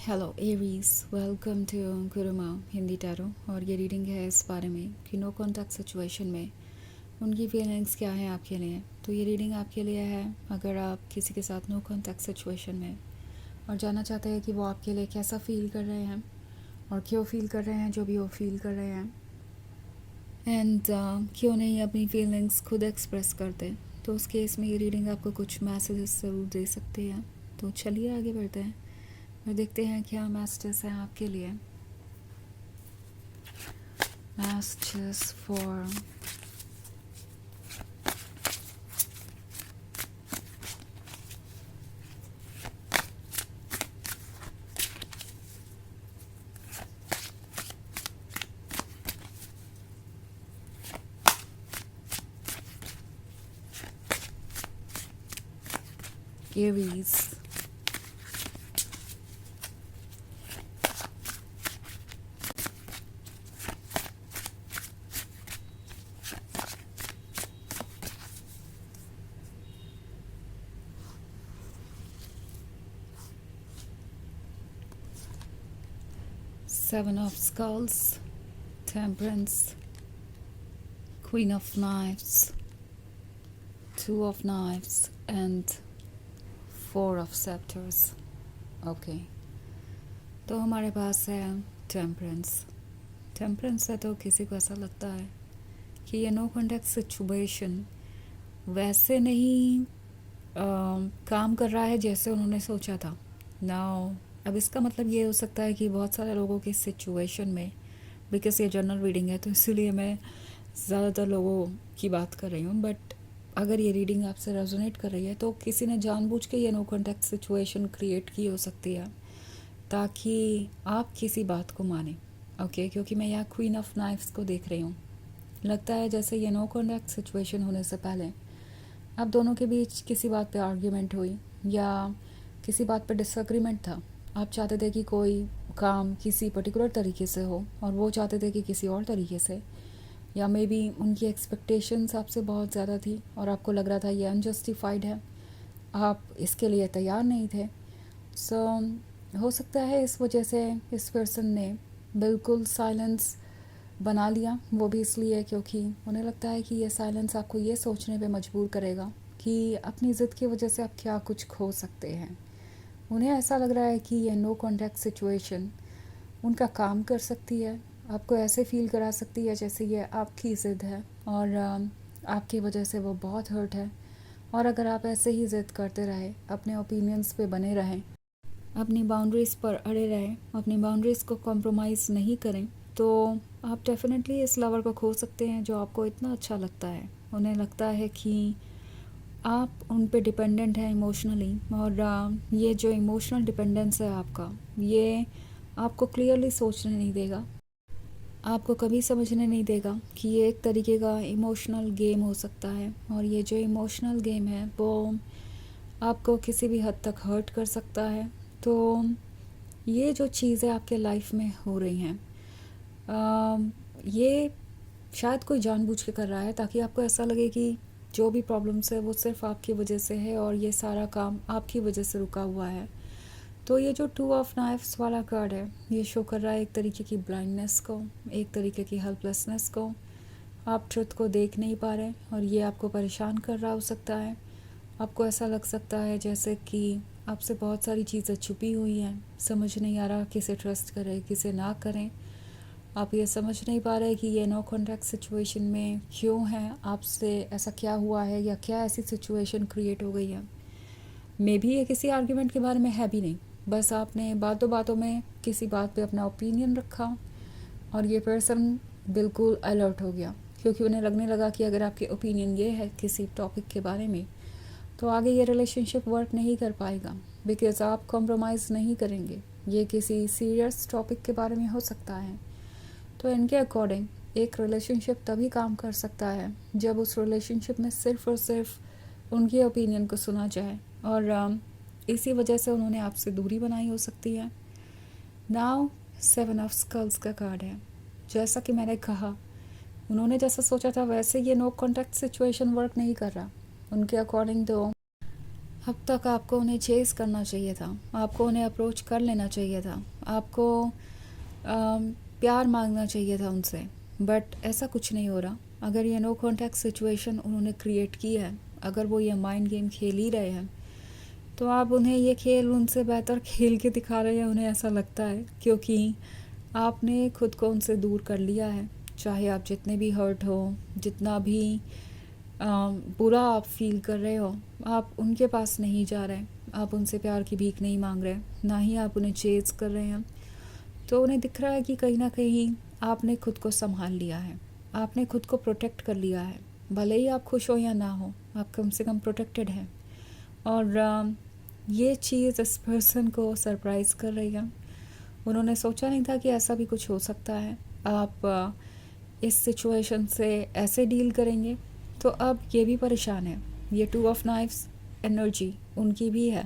Hello Aries, welcome to Guruma Hindi tarot. और ये reading है इस बारे में कि नो कॉन्टैक्ट सिचुएशन में उनकी फीलिंग्स क्या हैं आपके लिए। तो ये रीडिंग आपके लिए है अगर आप किसी के साथ नो कॉन्टैक्ट सिचुएशन में और जानना चाहते हैं कि वो आपके लिए कैसा फ़ील कर रहे हैं और क्यों फ़ील कर रहे हैं जो भी वो फ़ील कर रहे हैं, एंड क्यों नहीं अपनी फीलिंग्स खुद एक्सप्रेस करते। तो उस केस में ये रीडिंग आपको कुछ मैसेजेस ज़रूर दे सकती है। तो चलिए आगे बढ़ते हैं और देखते हैं क्या मैसेजेस हैं आपके लिए। Messages for Aries. Seven of Skulls, Temperance, Queen of Knives, Two of Knives and Four of Scepters. Okay, तो हमारे पास है टेम्परेंस। टेम्परेंस है तो किसी को ऐसा लगता है कि ये नो कॉन्टैक्ट सिचुएशन वैसे नहीं काम कर रहा है जैसे उन्होंने सोचा था। नाउ अब इसका मतलब ये हो सकता है कि बहुत सारे लोगों की सिचुएशन में, बिकॉज ये जनरल रीडिंग है तो इसीलिए मैं ज़्यादातर लोगों की बात कर रही हूँ, बट अगर ये रीडिंग आपसे रेजोनेट कर रही है तो किसी ने जानबूझ के ये नो कॉन्टैक्ट सिचुएशन क्रिएट की हो सकती है ताकि आप किसी बात को माने। ओके, क्योंकि मैं यहाँ क्वीन ऑफ नाइफ्स को देख रही हूँ। लगता है जैसे ये नो कॉन्टैक्ट सिचुएशन होने से पहले आप दोनों के बीच किसी बात पे आर्ग्यूमेंट हुई या किसी बात पे डिसएग्रीमेंट था। आप चाहते थे कि कोई काम किसी पर्टिकुलर तरीके से हो और वो चाहते थे कि किसी और तरीके से, या मे बी उनकी एक्सपेक्टेशंस आपसे बहुत ज़्यादा थी और आपको लग रहा था ये अनजस्टिफाइड है, आप इसके लिए तैयार नहीं थे। सो हो सकता है इस वजह से इस पर्सन ने बिल्कुल साइलेंस बना लिया, वो भी इसलिए क्योंकि उन्हें लगता है कि ये साइलेंस आपको ये सोचने पे मजबूर करेगा कि अपनी ज़िद की वजह से आप क्या कुछ खो सकते हैं। उन्हें ऐसा लग रहा है कि ये नो कॉन्टैक्ट सिचुएशन उनका काम कर सकती है, आपको ऐसे फील करा सकती है जैसे ये आपकी ज़िद है और आपकी वजह से वो बहुत हर्ट है। और अगर आप ऐसे ही ज़िद करते रहे, अपने ओपिनियंस पे बने रहें, अपनी बाउंड्रीज़ पर अड़े रहें, अपनी बाउंड्रीज़ को कॉम्प्रोमाइज़ नहीं करें, तो आप डेफिनेटली इस लवर को खो सकते हैं जो आपको इतना अच्छा लगता है। उन्हें लगता है कि आप उन पे डिपेंडेंट हैं इमोशनली, और ये जो इमोशनल डिपेंडेंस है आपका, ये आपको क्लियरली सोचने नहीं देगा, आपको कभी समझने नहीं देगा कि ये एक तरीके का इमोशनल गेम हो सकता है। और ये जो इमोशनल गेम है वो आपको किसी भी हद तक हर्ट कर सकता है। तो ये जो चीज़ें आपके लाइफ में हो रही हैं, ये शायद कोई जानबूझ के कर रहा है ताकि आपको ऐसा लगे कि जो भी प्रॉब्लम्स है वो सिर्फ आपकी वजह से है और ये सारा काम आपकी वजह से रुका हुआ है। तो ये जो टू ऑफ नाइफ्स वाला कार्ड है, ये शो कर रहा है एक तरीके की ब्लाइंडनेस को, एक तरीके की हेल्पलेसनेस को। आप ट्रुथ को देख नहीं पा रहे और ये आपको परेशान कर रहा हो सकता है। आपको ऐसा लग सकता है जैसे कि आपसे बहुत सारी चीज़ें छुपी हुई हैं, समझ नहीं आ रहा किसे ट्रस्ट करें किसे ना करें। आप ये समझ नहीं पा रहे कि ये नो कॉन्टैक्ट सिचुएशन में क्यों है, आपसे ऐसा क्या हुआ है या क्या ऐसी सिचुएशन क्रिएट हो गई है। मे बी ये किसी आर्ग्यूमेंट के बारे में है भी नहीं, बस आपने बातों बातों में किसी बात पे अपना ओपिनियन रखा और ये पर्सन बिल्कुल अलर्ट हो गया क्योंकि उन्हें लगने लगा कि अगर आपके ओपिनियन ये है किसी टॉपिक के बारे में तो आगे ये रिलेशनशिप वर्क नहीं कर पाएगा, बिकॉज़ आप कॉम्प्रोमाइज़ नहीं करेंगे। ये किसी सीरियस टॉपिक के बारे में हो सकता है। तो इनके अकॉर्डिंग एक रिलेशनशिप तभी काम कर सकता है जब उस रिलेशनशिप में सिर्फ़ और सिर्फ उनके ओपिनियन को सुना जाए, और इसी वजह से उन्होंने आपसे दूरी बनाई हो सकती है। नाउ सेवन ऑफ स्कल्स का कार्ड है। जैसा कि मैंने कहा, उन्होंने जैसा सोचा था वैसे ये नो कॉन्टैक्ट सिचुएशन वर्क नहीं कर रहा। उनके अकॉर्डिंग तो अब तक आपको उन्हें चेस करना चाहिए था, आपको उन्हें अप्रोच कर लेना चाहिए था, आपको प्यार मांगना चाहिए था उनसे, बट ऐसा कुछ नहीं हो रहा। अगर ये नो कॉन्टैक्ट सिचुएशन उन्होंने क्रिएट की है, अगर वो ये माइंड गेम खेल ही रहे हैं, तो आप उन्हें ये खेल उनसे बेहतर खेल के दिखा रहे हैं, उन्हें ऐसा लगता है, क्योंकि आपने खुद को उनसे दूर कर लिया है। चाहे आप जितने भी हर्ट हो, जितना भी बुरा आप फील कर रहे हो, आप उनके पास नहीं जा रहे, आप उनसे प्यार की भीख नहीं मांग रहे, ना ही आप उन्हें चेज़ कर रहे हैं। तो उन्हें दिख रहा है कि कहीं ना कहीं आपने खुद को संभाल लिया है, आपने खुद को प्रोटेक्ट कर लिया है। भले ही आप खुश हो या ना हो, आप कम से कम प्रोटेक्टेड हैं। और ये चीज़ इस पर्सन को सरप्राइज़ कर रही है। उन्होंने सोचा नहीं था कि ऐसा भी कुछ हो सकता है, आप इस सिचुएशन से ऐसे डील करेंगे। तो अब ये भी परेशान है। ये 2 ऑफ नाइफ्स एनर्जी उनकी भी है।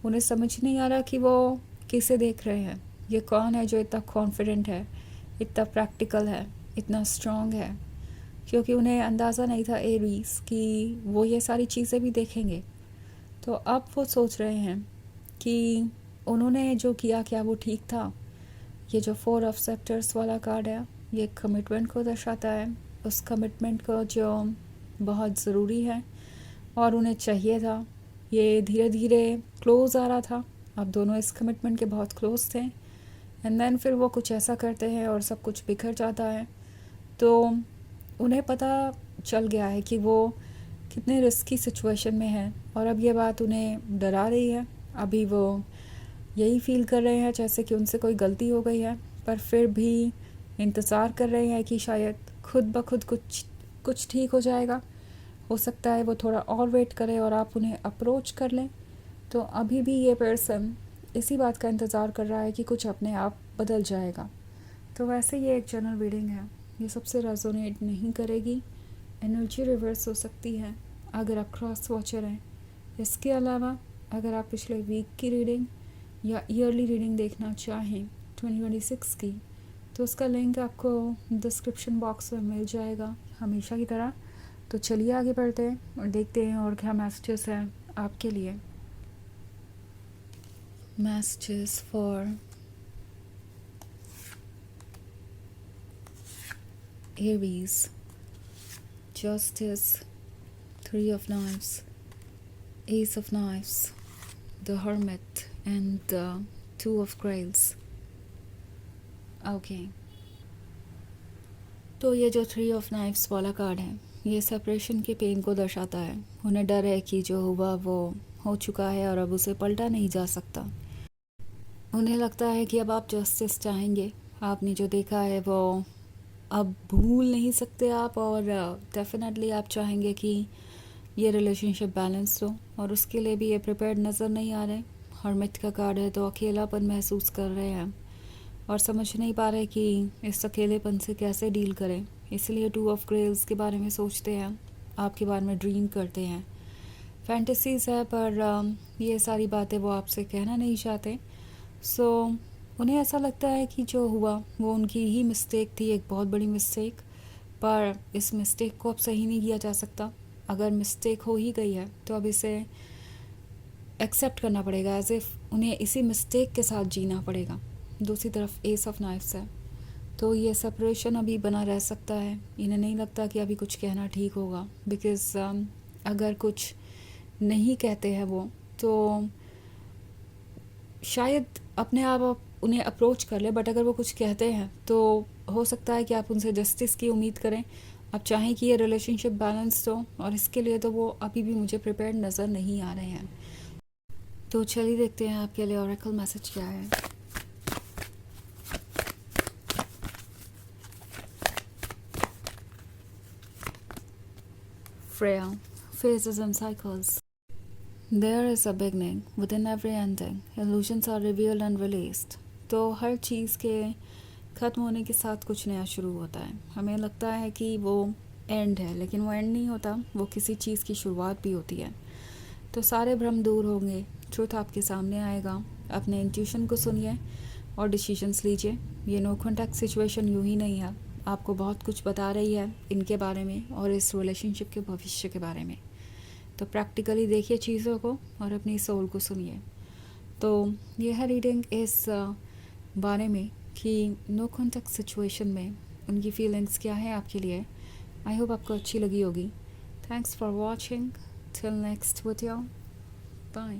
उन्हें समझ नहीं आ रहा कि वो किसे देख रहे हैं। ये कौन है जो इतना कॉन्फिडेंट है, इतना प्रैक्टिकल है, इतना स्ट्रॉन्ग है, क्योंकि उन्हें अंदाज़ा नहीं था एरीज कि वो ये सारी चीज़ें भी देखेंगे। तो अब वो सोच रहे हैं कि उन्होंने जो किया क्या वो ठीक था। ये जो 4 ऑफ सेक्टर्स वाला कार्ड है, ये कमिटमेंट को दर्शाता है, उस कमिटमेंट को जो बहुत ज़रूरी है और उन्हें चाहिए था। ये धीरे धीरे क्लोज़ आ रहा था, आप दोनों इस कमिटमेंट के बहुत क्लोज़ थे, एंड देन फिर वो कुछ ऐसा करते हैं और सब कुछ बिखर जाता है। तो उन्हें पता चल गया है कि वो कितने रिस्की सिचुएशन में है, और अब ये बात उन्हें डरा रही है। अभी वो यही फील कर रहे हैं जैसे कि उनसे कोई गलती हो गई है, पर फिर भी इंतज़ार कर रहे हैं कि शायद खुद ब खुद कुछ ठीक हो जाएगा। हो सकता है वो थोड़ा और वेट करे और आप उन्हें अप्रोच कर लें। तो अभी भी ये पर्सन इसी बात का इंतज़ार कर रहा है कि कुछ अपने आप बदल जाएगा। तो वैसे ये एक जनरल रीडिंग है, ये सबसे रेजोनेट नहीं करेगी, एनर्जी रिवर्स हो सकती है अगर आप क्रॉस वॉचर हैं। इसके अलावा अगर आप पिछले वीक की रीडिंग या ईयरली रीडिंग देखना चाहें 2026 की, तो उसका लिंक आपको डिस्क्रिप्शन बॉक्स में मिल जाएगा हमेशा की तरह। तो चलिए आगे बढ़ते हैं और देखते हैं और क्या मैसेजेस हैं आपके लिए। Messages for Aries, justice, 3 of knives, Ace of knives, the hermit and 2 of grails. Okay, तो ये जो 3 ऑफ नाइफ्स वाला कार्ड है, ये सेपरेशन के पेन को दर्शाता है। उन्हें डर है कि जो हुआ वो हो चुका है और अब उसे पलटा नहीं जा सकता। उन्हें लगता है कि अब आप जस्टिस चाहेंगे, आपने जो देखा है वो अब भूल नहीं सकते आप, और डेफिनेटली आप चाहेंगे कि ये रिलेशनशिप बैलेंस हो, और उसके लिए भी ये प्रिपेयर्ड नज़र नहीं आ रहे। हर्मिट का कार्ड है, तो अकेलापन महसूस कर रहे हैं और समझ नहीं पा रहे कि इस अकेलेपन से कैसे डील करें। इसलिए 2 ऑफ ग्रेल्स के बारे में सोचते हैं, आपके बारे में ड्रीम करते हैं। फैंटेसीज़ है, पर ये सारी बातें वो आपसे कहना नहीं चाहते। सो उन्हें ऐसा लगता है कि जो हुआ वो उनकी ही मिस्टेक थी, एक बहुत बड़ी मिस्टेक, पर इस मिस्टेक को अब सही नहीं किया जा सकता। अगर मिस्टेक हो ही गई है तो अब इसे एक्सेप्ट करना पड़ेगा, एज इफ़ उन्हें इसी मिस्टेक के साथ जीना पड़ेगा। दूसरी तरफ एस ऑफ नाइफ्स है, तो ये सेपरेशन अभी बना रह सकता है। इन्हें नहीं लगता कि अभी कुछ कहना ठीक होगा, बिकॉज़ अगर कुछ नहीं कहते हैं वो, तो शायद अपने आप उन्हें अप्रोच कर ले, बट अगर वो कुछ कहते हैं तो हो सकता है कि आप उनसे जस्टिस की उम्मीद करें। आप चाहें कि ये रिलेशनशिप बैलेंस्ड हो, और इसके लिए तो वो अभी भी मुझे प्रिपेयर्ड नज़र नहीं आ रहे हैं। तो चलिए देखते हैं आपके लिए ऑरेकल मैसेज क्या है। Freya, phases and cycles. There is a beginning within every ending. Illusions are revealed and released. तो हर चीज़ के ख़त्म होने के साथ कुछ नया शुरू होता है। हमें लगता है कि वो एंड है, लेकिन वो एंड नहीं होता, वो किसी चीज़ की शुरुआत भी होती है। तो सारे भ्रम दूर होंगे, ट्रुथ आपके सामने आएगा। अपने इंट्यूशन को सुनिए और डिसीजंस लीजिए। ये नो कॉन्टैक्ट सिचुएशन यूँ ही नहीं है, आपको बहुत कुछ बता रही है इनके बारे में और इस रिलेशनशिप के भविष्य के बारे में। तो प्रैक्टिकली देखिए चीज़ों को और अपनी सोल को सुनिए। तो यह है रीडिंग इस बारे में कि नो कॉन्टेक्ट सिचुएशन में उनकी फीलिंग्स क्या है आपके लिए। आई होप आपको अच्छी लगी होगी। Thanks for watching. Till next video, bye.